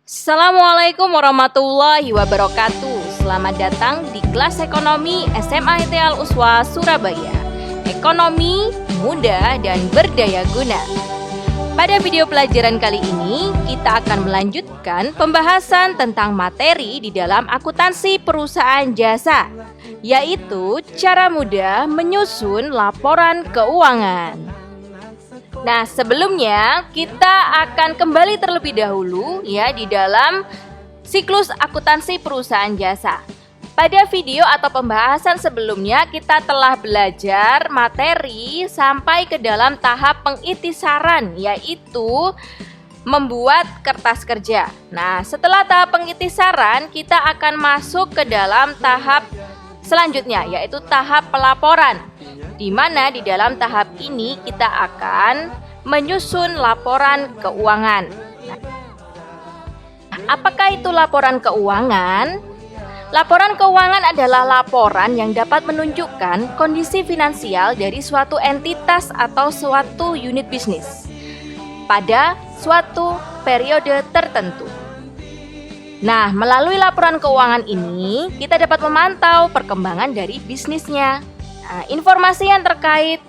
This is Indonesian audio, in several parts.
Assalamualaikum warahmatullahi wabarakatuh. Selamat datang di kelas ekonomi SMA IT Al Uswa Surabaya. Ekonomi, mudah, dan berdaya guna. Pada video pelajaran kali ini, kita akan melanjutkan pembahasan tentang materi di dalam akuntansi perusahaan jasa, yaitu cara mudah menyusun laporan keuangan. Nah, sebelumnya kita akan kembali terlebih dahulu ya di dalam siklus akuntansi perusahaan jasa. Pada video atau pembahasan sebelumnya kita telah belajar materi sampai ke dalam tahap pengitisaran, yaitu membuat kertas kerja. Nah, setelah tahap pengitisaran kita akan masuk ke dalam tahap selanjutnya, yaitu tahap pelaporan, di mana di dalam tahap ini kita akan menyusun laporan keuangan. Nah, apakah itu laporan keuangan? Laporan keuangan adalah laporan yang dapat menunjukkan kondisi finansial dari suatu entitas atau suatu unit bisnis pada suatu periode tertentu. Nah, melalui laporan keuangan ini kita dapat memantau perkembangan dari bisnisnya. Nah, informasi yang terkait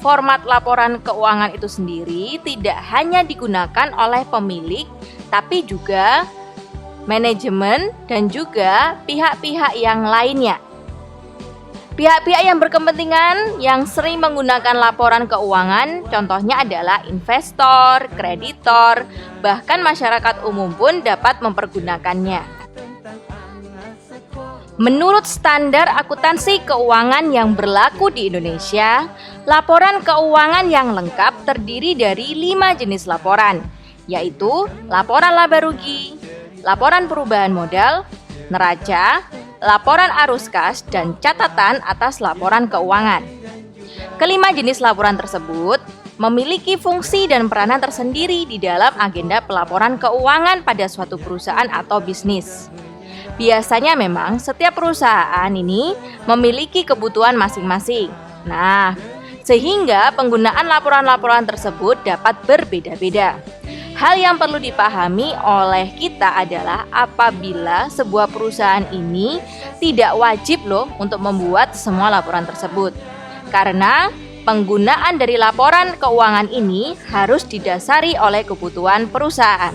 format laporan keuangan itu sendiri tidak hanya digunakan oleh pemilik, tapi juga manajemen dan juga pihak-pihak yang lainnya. Pihak-pihak yang berkepentingan yang sering menggunakan laporan keuangan contohnya adalah investor, kreditor, bahkan masyarakat umum pun dapat mempergunakannya. Menurut standar akuntansi keuangan yang berlaku di Indonesia, laporan keuangan yang lengkap terdiri dari 5 jenis laporan, yaitu laporan laba rugi, laporan perubahan modal, neraca, laporan arus kas, dan catatan atas laporan keuangan. Kelima jenis laporan tersebut memiliki fungsi dan peranan tersendiri di dalam agenda pelaporan keuangan pada suatu perusahaan atau bisnis. Biasanya memang setiap perusahaan ini memiliki kebutuhan masing-masing. Nah, sehingga penggunaan laporan-laporan tersebut dapat berbeda-beda. Hal yang perlu dipahami oleh kita adalah apabila sebuah perusahaan ini tidak wajib untuk membuat semua laporan tersebut. Karena penggunaan dari laporan keuangan ini harus didasari oleh kebutuhan perusahaan.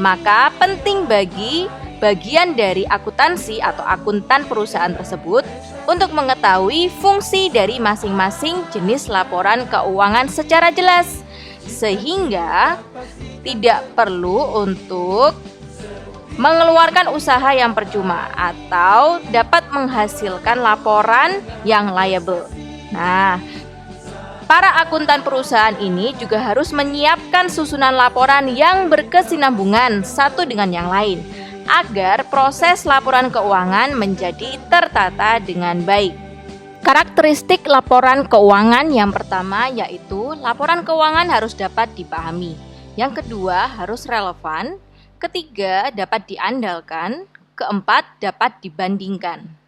Maka penting bagi bagian dari akuntansi atau akuntan perusahaan tersebut untuk mengetahui fungsi dari masing-masing jenis laporan keuangan secara jelas, sehingga tidak perlu untuk mengeluarkan usaha yang percuma atau dapat menghasilkan laporan yang liable. Nah, para akuntan perusahaan ini juga harus menyiapkan susunan laporan yang berkesinambungan satu dengan yang lain, agar proses laporan keuangan menjadi tertata dengan baik. Karakteristik laporan keuangan yang pertama yaitu laporan keuangan harus dapat dipahami. Yang kedua harus relevan. Ketiga dapat diandalkan. Keempat dapat dibandingkan.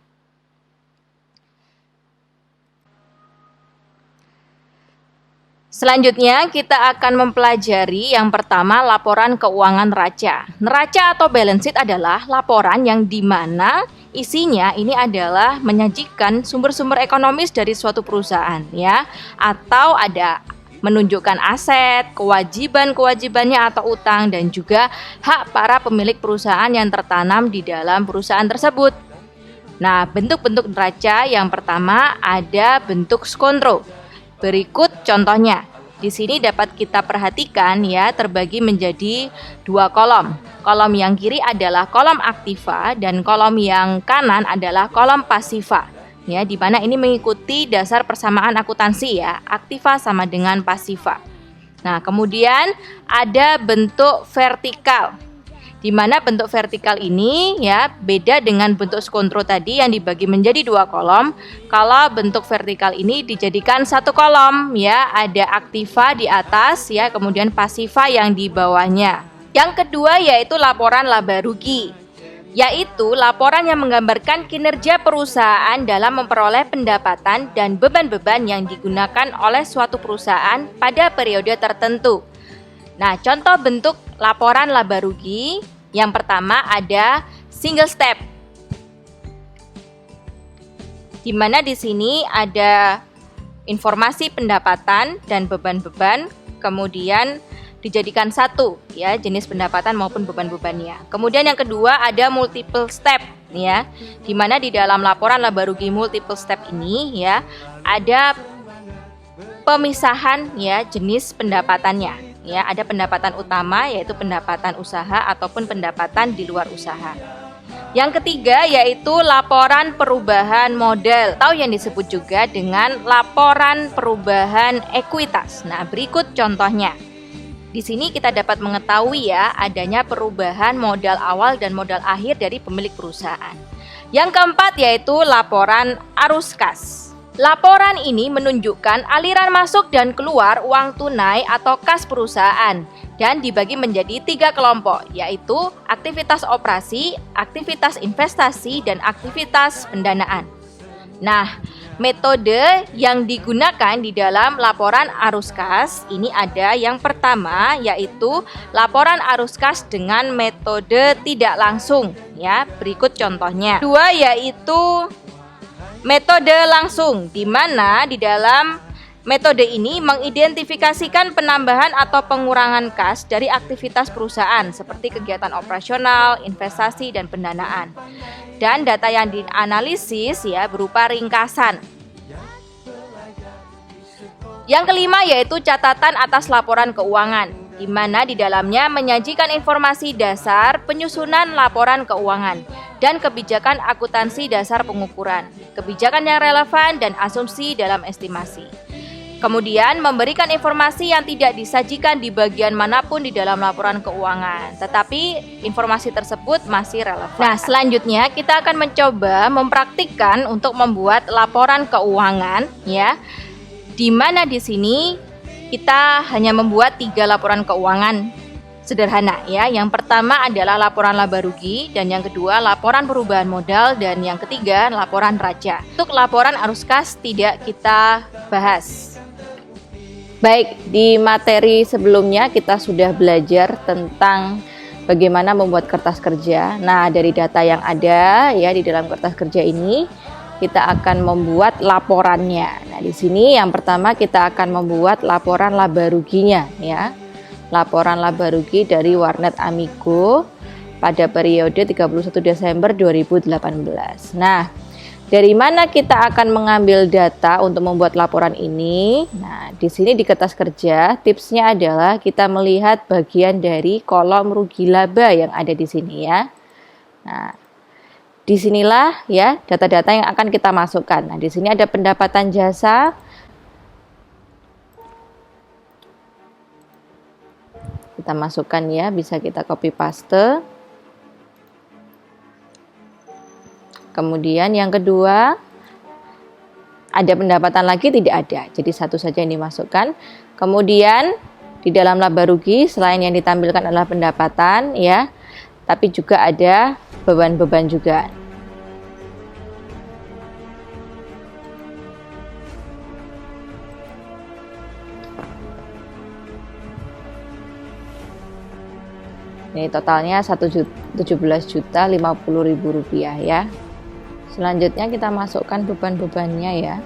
Selanjutnya kita akan mempelajari yang pertama laporan keuangan neraca. Neraca atau balance sheet adalah laporan yang dimana isinya ini adalah menyajikan sumber-sumber ekonomis dari suatu perusahaan ya, atau ada menunjukkan aset, kewajiban-kewajibannya atau utang, dan juga hak para pemilik perusahaan yang tertanam di dalam perusahaan tersebut. Nah, bentuk-bentuk neraca yang pertama ada bentuk skontro. Berikut contohnya. Di sini dapat kita perhatikan ya, terbagi menjadi 2 kolom. Kolom yang kiri adalah kolom aktiva dan kolom yang kanan adalah kolom pasiva. Ya, di mana ini mengikuti dasar persamaan akuntansi ya, aktiva sama dengan pasiva. Nah, kemudian ada bentuk vertikal. Di mana bentuk vertikal ini ya beda dengan bentuk skontro tadi yang dibagi menjadi 2 kolom. Kalau bentuk vertikal ini dijadikan 1 kolom ya, ada aktiva di atas ya, kemudian pasiva yang di bawahnya. Yang kedua yaitu laporan laba rugi, yaitu laporan yang menggambarkan kinerja perusahaan dalam memperoleh pendapatan dan beban-beban yang digunakan oleh suatu perusahaan pada periode tertentu. Nah, contoh bentuk laporan laba rugi Yang pertama ada single step, di mana di sini ada informasi pendapatan dan beban-beban, kemudian dijadikan satu ya, jenis pendapatan maupun beban-bebannya. Kemudian yang kedua ada multiple step ya, di mana di dalam laporan laba rugi multiple step ini ya ada pemisahan ya jenis pendapatannya. Ya, ada pendapatan utama yaitu pendapatan usaha ataupun pendapatan di luar usaha. Yang ketiga yaitu laporan perubahan modal atau yang disebut juga dengan laporan perubahan ekuitas. Nah, berikut contohnya. Di sini kita dapat mengetahui ya adanya perubahan modal awal dan modal akhir dari pemilik perusahaan. Yang keempat yaitu laporan arus kas. Laporan ini menunjukkan aliran masuk dan keluar uang tunai atau kas perusahaan dan dibagi menjadi 3 kelompok, yaitu aktivitas operasi, aktivitas investasi, dan aktivitas pendanaan. Nah, metode yang digunakan di dalam laporan arus kas ini ada yang pertama yaitu laporan arus kas dengan metode tidak langsung ya, berikut contohnya. Dua yaitu metode langsung, di mana di dalam metode ini mengidentifikasikan penambahan atau pengurangan kas dari aktivitas perusahaan seperti kegiatan operasional, investasi, dan pendanaan. Dan data yang dianalisis ya berupa ringkasan. Yang kelima yaitu catatan atas laporan keuangan, di mana di dalamnya menyajikan informasi dasar penyusunan laporan keuangan dan kebijakan akuntansi dasar pengukuran, kebijakan yang relevan dan asumsi dalam estimasi. Kemudian memberikan informasi yang tidak disajikan di bagian manapun di dalam laporan keuangan, tetapi informasi tersebut masih relevan. Nah, selanjutnya kita akan mencoba mempraktikkan untuk membuat laporan keuangan ya. Di mana di sini kita hanya membuat 3 laporan keuangan sederhana ya. Yang pertama adalah laporan laba rugi, dan yang kedua laporan perubahan modal, dan yang ketiga laporan raja. Untuk laporan arus kas tidak kita bahas. Baik, di materi sebelumnya kita sudah belajar tentang bagaimana membuat kertas kerja. Nah, dari data yang ada ya di dalam kertas kerja ini kita akan membuat laporannya. Nah, di sini yang pertama kita akan membuat laporan laba ruginya ya. Laporan laba rugi dari Warnet Amigo pada periode 31 Desember 2018. Nah, dari mana kita akan mengambil data untuk membuat laporan ini? Nah, di sini di kertas kerja, tipsnya adalah kita melihat bagian dari kolom rugi laba yang ada di sini ya. Nah, disinilah ya data-data yang akan kita masukkan. Nah, di sini ada pendapatan jasa. Kita masukkan ya, bisa kita copy paste. Kemudian yang kedua, ada pendapatan lagi tidak ada, jadi satu saja yang dimasukkan. Kemudian di dalam laba rugi selain yang ditampilkan adalah pendapatan ya, tapi juga ada beban-beban juga. Ini totalnya 17.050.000 rupiah ya. Selanjutnya kita masukkan beban-bebannya ya.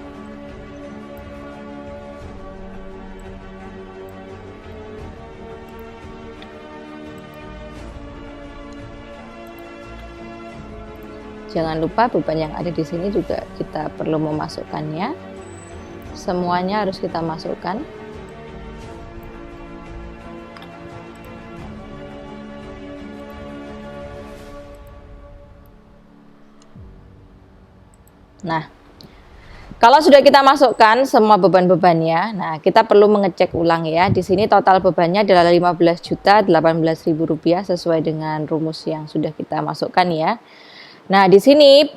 Jangan lupa beban yang ada di sini juga kita perlu memasukkannya. Semuanya harus kita masukkan. Nah, kalau sudah kita masukkan semua beban-bebannya, nah kita perlu mengecek ulang ya. Di sini total bebannya adalah 15.018.000 rupiah sesuai dengan rumus yang sudah kita masukkan ya. Nah, di sini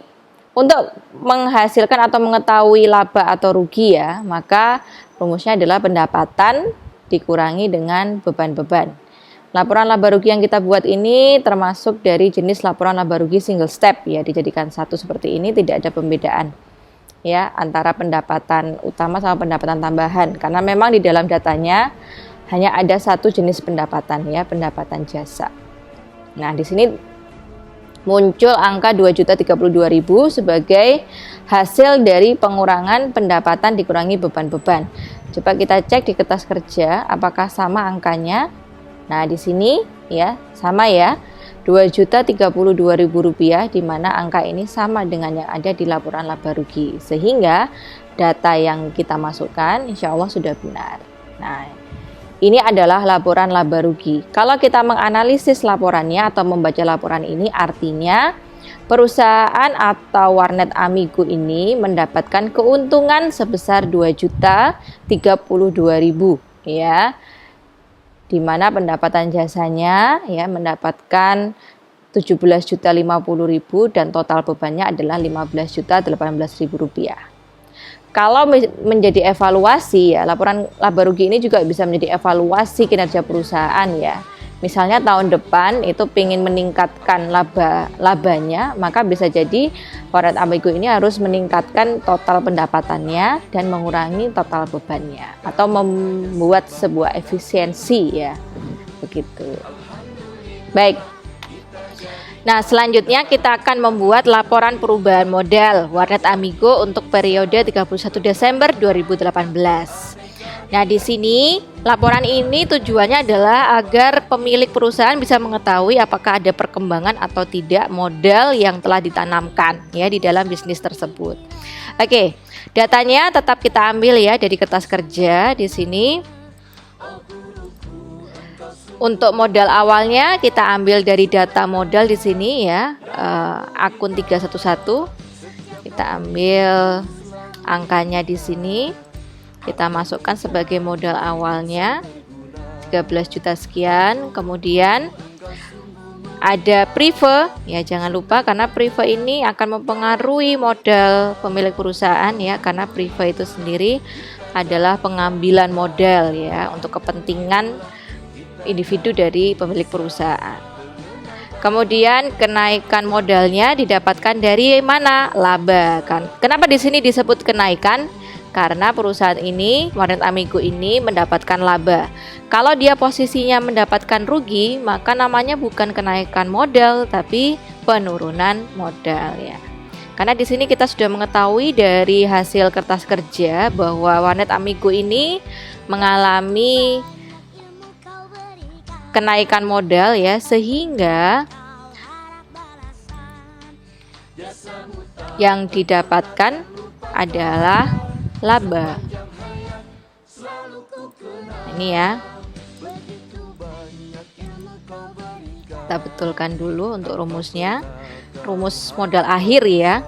untuk menghasilkan atau mengetahui laba atau rugi ya, maka rumusnya adalah pendapatan dikurangi dengan beban-beban. Laporan laba rugi yang kita buat ini termasuk dari jenis laporan laba rugi single step ya, dijadikan satu seperti ini, tidak ada pembedaan ya antara pendapatan utama sama pendapatan tambahan, karena memang di dalam datanya hanya ada satu jenis pendapatan ya, pendapatan jasa. Nah, di sini muncul angka 2.032.000 sebagai hasil dari pengurangan pendapatan dikurangi beban-beban. Coba kita cek di kertas kerja apakah sama angkanya. Nah, di sini ya, sama ya. Rp2.032.000 di mana angka ini sama dengan yang ada di laporan laba rugi. Sehingga data yang kita masukkan insya Allah sudah benar. Nah, ini adalah laporan laba rugi. Kalau kita menganalisis laporannya atau membaca laporan ini, artinya perusahaan atau Warnet Amigo ini mendapatkan keuntungan sebesar 2.032.000 ya. Di mana pendapatan jasanya ya mendapatkan 17.050.000 dan total bebannya adalah 15.018.000 rupiah. Kalau menjadi evaluasi ya, laporan laba rugi ini juga bisa menjadi evaluasi kinerja perusahaan ya. Misalnya tahun depan itu ingin meningkatkan labanya, maka bisa jadi Warnet Amigo ini harus meningkatkan total pendapatannya dan mengurangi total bebannya atau membuat sebuah efisiensi ya. Begitu. Baik. Nah, selanjutnya kita akan membuat laporan perubahan modal Warnet Amigo untuk periode 31 Desember 2018. Nah, di sini laporan ini tujuannya adalah agar pemilik perusahaan bisa mengetahui apakah ada perkembangan atau tidak modal yang telah ditanamkan ya di dalam bisnis tersebut. Oke, datanya tetap kita ambil ya dari kertas kerja di sini. Untuk modal awalnya kita ambil dari data modal di sini ya, akun 311. Kita ambil angkanya di sini. Kita masukkan sebagai modal awalnya 13 juta sekian. Kemudian ada prive ya, jangan lupa karena prive ini akan mempengaruhi modal pemilik perusahaan ya, karena prive itu sendiri adalah pengambilan modal ya untuk kepentingan individu dari pemilik perusahaan. Kemudian kenaikan modalnya didapatkan dari mana? Laba kan. Kenapa di sini disebut kenaikan? Karena perusahaan ini, Warnet Amigo ini mendapatkan laba. Kalau dia posisinya mendapatkan rugi, maka namanya bukan kenaikan modal, tapi penurunan modal ya. Karena di sini kita sudah mengetahui dari hasil kertas kerja bahwa Warnet Amigo ini mengalami kenaikan modal ya, sehingga yang didapatkan adalah laba. Ini ya, kita betulkan dulu untuk rumusnya. Rumus modal akhir ya,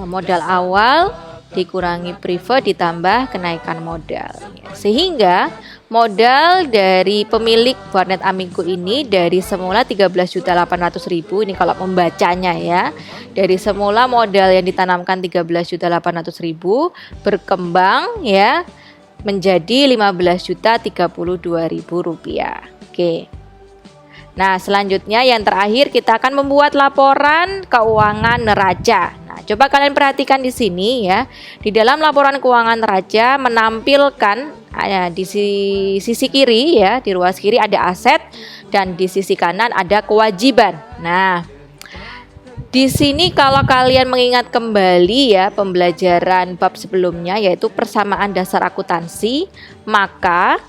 modal awal dikurangi prive ditambah kenaikan modal, sehingga modal dari pemilik Warnet Amigo ini dari semula 13.800.000, ini kalau membacanya ya, dari semula modal yang ditanamkan 13.800.000 berkembang ya menjadi 15.032.000 rupiah. Oke. Nah, selanjutnya yang terakhir kita akan membuat laporan keuangan neraca. Nah, coba kalian perhatikan di sini ya. Di dalam laporan keuangan neraca menampilkan di sisi kiri ya, di ruas kiri ada aset dan di sisi kanan ada kewajiban. Nah, di sini kalau kalian mengingat kembali ya pembelajaran bab sebelumnya yaitu persamaan dasar akuntansi, maka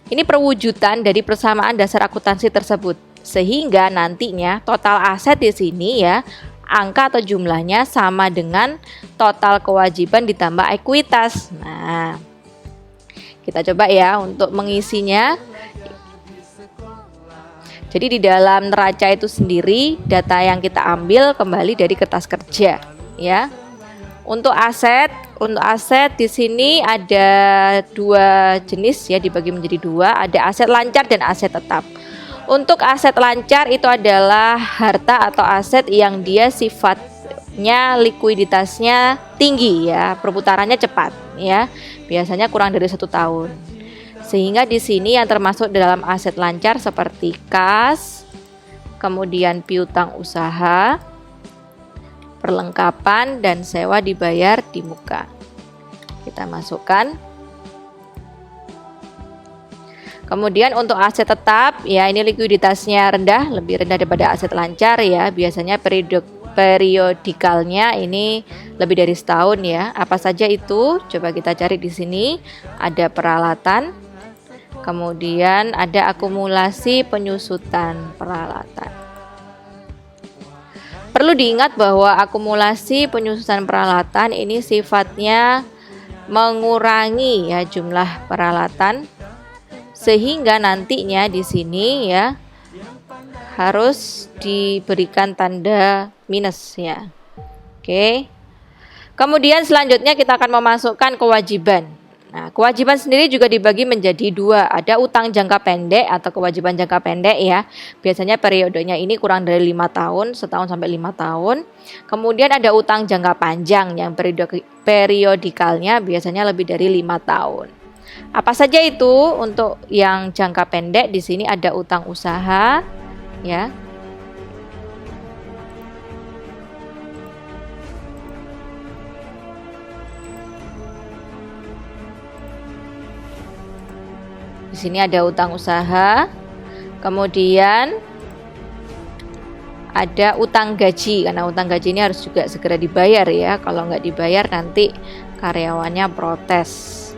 ini perwujudan dari persamaan dasar akuntansi tersebut, sehingga nantinya total aset di sini ya, angka atau jumlahnya sama dengan total kewajiban ditambah ekuitas. Nah, kita coba ya untuk mengisinya. Jadi di dalam neraca itu sendiri data yang kita ambil kembali dari kertas kerja ya. Untuk aset di sini ada dua jenis ya, dibagi menjadi dua, ada aset lancar dan aset tetap. Untuk aset lancar itu adalah harta atau aset yang dia sifatnya likuiditasnya tinggi ya, perputarannya cepat ya, biasanya kurang dari 1 tahun. Sehingga di sini yang termasuk dalam aset lancar seperti kas, kemudian piutang usaha, perlengkapan dan sewa dibayar di muka. Kita masukkan. Kemudian untuk aset tetap, ya ini likuiditasnya rendah, lebih rendah daripada aset lancar ya. Biasanya periodikalnya ini lebih dari setahun ya. Apa saja itu? Coba kita cari di sini. Ada peralatan, kemudian ada akumulasi penyusutan peralatan. Perlu diingat bahwa akumulasi penyusutan peralatan ini sifatnya mengurangi ya jumlah peralatan, sehingga nantinya di sini ya harus diberikan tanda minus ya. Oke. Kemudian selanjutnya kita akan memasukkan kewajiban. Nah, kewajiban sendiri juga dibagi menjadi dua. Ada utang jangka pendek atau kewajiban jangka pendek ya. Biasanya periodenya ini kurang dari 5 tahun, setahun sampai 5 tahun. Kemudian ada utang jangka panjang yang periodikalnya biasanya lebih dari 5 tahun. Apa saja itu? Untuk yang jangka pendek di sini ada utang usaha ya. Di sini ada utang usaha. Kemudian ada utang gaji, karena utang gaji ini harus juga segera dibayar ya. Kalau nggak dibayar nanti karyawannya protes.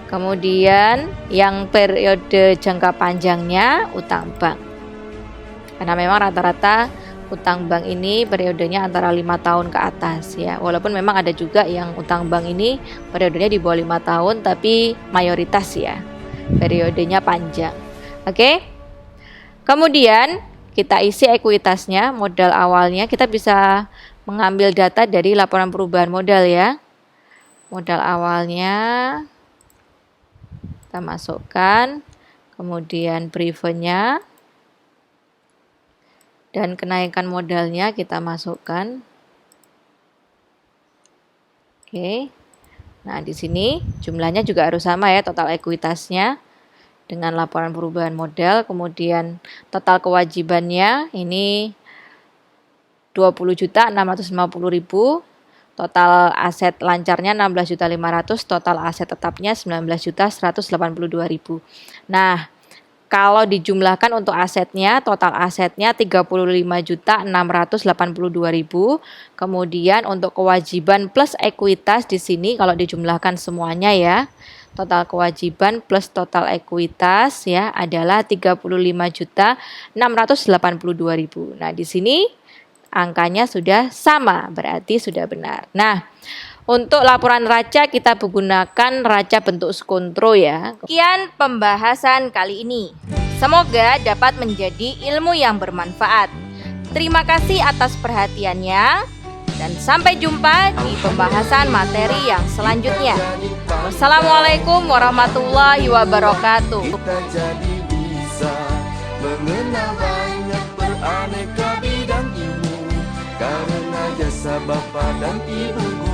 Kemudian yang periode jangka panjangnya utang bank. Karena memang rata-rata utang bank ini periodenya antara 5 tahun ke atas ya. Walaupun memang ada juga yang utang bank ini periodenya di bawah 5 tahun, tapi mayoritas ya periodenya panjang. Oke. Kemudian kita isi ekuitasnya, modal awalnya kita bisa mengambil data dari laporan perubahan modal ya. Modal awalnya kita masukkan, kemudian break-even-nya dan kenaikan modalnya kita masukkan. Oke. Nah, di sini jumlahnya juga harus sama ya, total ekuitasnya dengan laporan perubahan modal, kemudian total kewajibannya ini 20.650.000. Total aset lancarnya 16.500.000, total aset tetapnya 19.182.000. Nah, kalau dijumlahkan untuk asetnya, total asetnya 35.682.000. Kemudian untuk kewajiban plus ekuitas di sini kalau dijumlahkan semuanya ya, total kewajiban plus total ekuitas ya adalah 35.682.000. Nah, di sini angkanya sudah sama, berarti sudah benar. Nah, untuk laporan raca kita menggunakan raca bentuk skontro ya. Sekian pembahasan kali ini. Semoga dapat menjadi ilmu yang bermanfaat. Terima kasih atas perhatiannya dan sampai jumpa di pembahasan materi yang selanjutnya. Wassalamualaikum warahmatullahi wabarakatuh. Kita jadi bisa mengenal banyak beraneka bidang ilmu karena jasa Bapa dan Ibu.